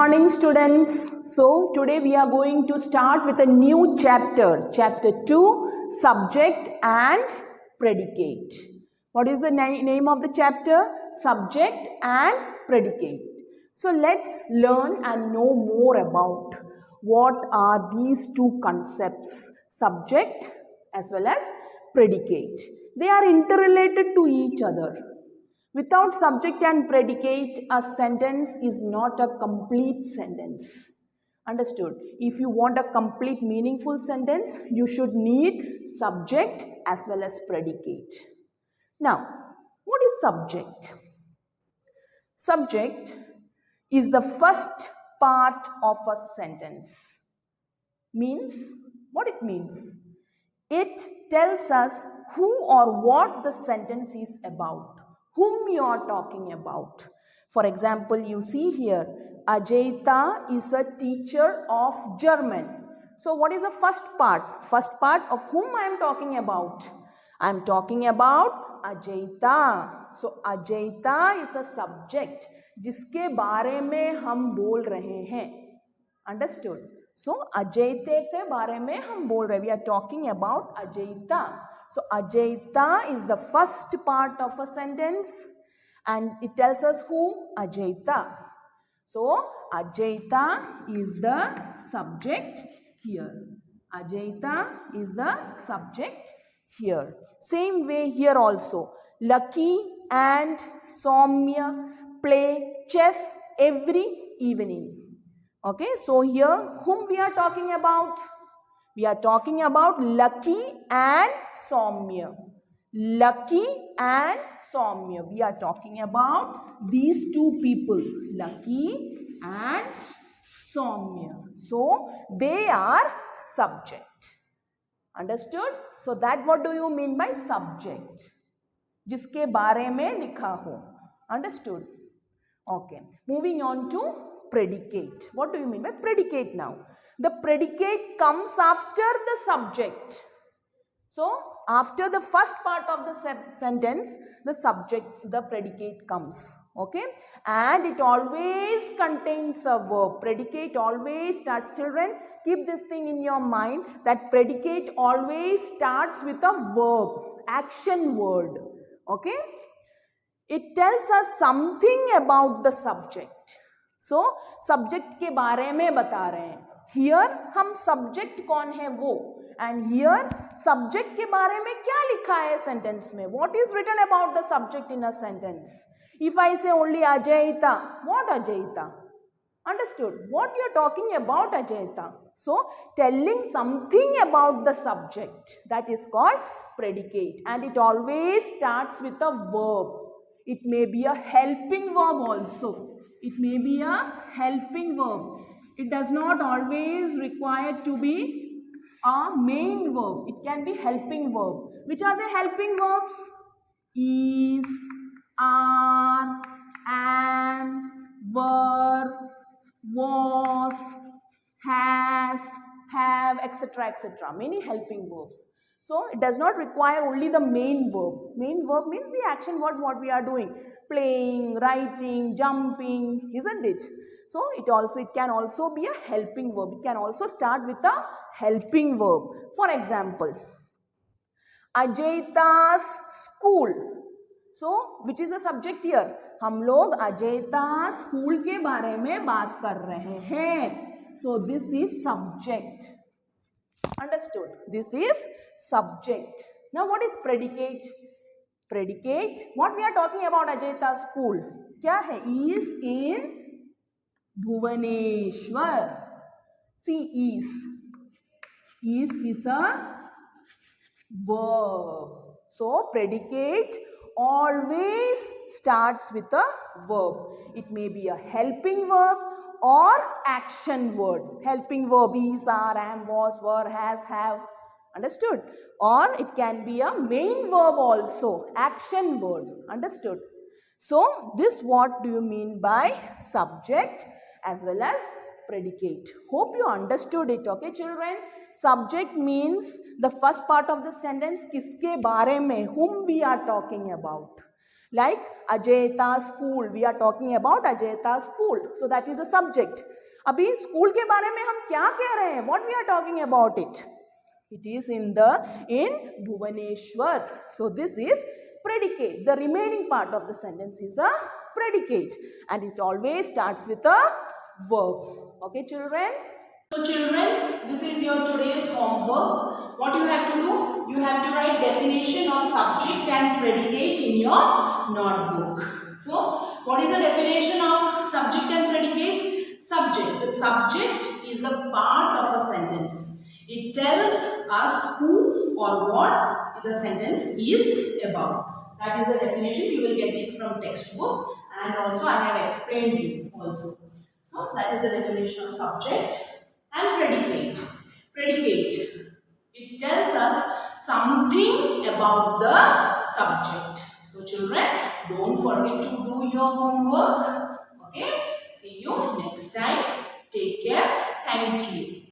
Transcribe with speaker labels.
Speaker 1: Morning students. So today we are going to start with a new chapter, chapter 2, subject and predicate. What is the name of the chapter? Subject and predicate. So let's learn and know more about what are these two concepts, subject as well as predicate. They are interrelated to each other. Without subject and predicate, a sentence is not a complete sentence. Understood? If you want a complete meaningful sentence, you should need subject as well as predicate. Now, what is subject? Subject is the first part of a sentence. Means, what it means? It tells us who or what the sentence is about. Whom you are talking about. For example, you see here, Ajaita is a teacher of German. So what is the first part? First part of whom I am talking about? I am talking about Ajaita. So Ajaita is a subject जिसके बारे में हम बोल रहे हैं. Understood? So Ajaita के बारे में हम बोल रहे हैं. We are talking about Ajaita. So Ajaita is the first part of a sentence and it tells us who? Ajaita. So Ajaita is the subject here. Ajaita is the subject here. Same way here also. Lucky and Soumya play chess every evening. Okay, so here whom we are talking about? We are talking about Lucky and Soumya. Lucky and Soumya. We are talking about these two people, Lucky and Soumya. So they are subject. Understood? So that what do you mean by subject? जिसके बारे में लिखा हो. Understood? Okay. Moving on to predicate. What do you mean by predicate now? The predicate comes after the subject. So, after the first part of the sentence, the subject, the predicate comes. Okay? And it always contains a verb. Predicate always starts, children, keep this thing in your mind that predicate always starts with a verb, action word. Okay? It tells us something about the subject. So, subject के बारे में बता रहे हैं. Here हम subject कौन है वो. And here subject के बारे में क्या लिखा है sentence में. What is written about the subject in a sentence? If I say only Ajaita, what Ajaita? Understood? What you are talking about Ajaita? So, telling something about the subject, that is called predicate. And it always starts with a verb. It may be a helping verb also. It may be a helping verb. It does not always require to be a main verb. It can be helping verb. Which are the helping verbs? Is, are, am, were, was, has, have, etc. etc. Many helping verbs. So it does not require only the main verb. Main verb means the action word what we are doing. Playing, writing, jumping, isn't it? So it can also be a helping verb. It can also start with a helping verb. For example, Ajaita's school. So which is the subject here? हम लोग Ajaita school के बारे में बात कर रहे हैं. So this is subject. Understood? This is subject. Now what is predicate? Predicate. What we are talking about Ajaita school? क्या है? Is in Bhubaneswar. See, is. Is a verb. So predicate always starts with a verb. It may be a helping verb or action word. Helping verb is, are, am, was, were, has, have. Understood? Or it can be a main verb also. Action word. Understood? So this what do you mean by subject as well as predicate. Hope you understood it. Okay children? Subject means the first part of the sentence किसके बारे में, whom we are talking about. Like Ajayta's school, we are talking about Ajayta's school. So that is a subject. अभी school के बारे में हम क्या कह रहे हैं? What we are talking about it? It is in Bhubaneswar. So this is predicate. The remaining part of the sentence is a predicate, and it always starts with a verb. Okay, children? So children, this is your today's homework. What you have to do? You have to write definition of subject and predicate in your notebook. So, what is the definition of subject and predicate? Subject. The subject is a part of a sentence. It tells us who or what the sentence is about. That is the definition. You will get it from textbook, and also I have explained you also. So that is the definition of subject and predicate. Predicate. It tells us something about the subject. So children, don't forget to do your homework. Okay. See you next time. Take care. Thank you.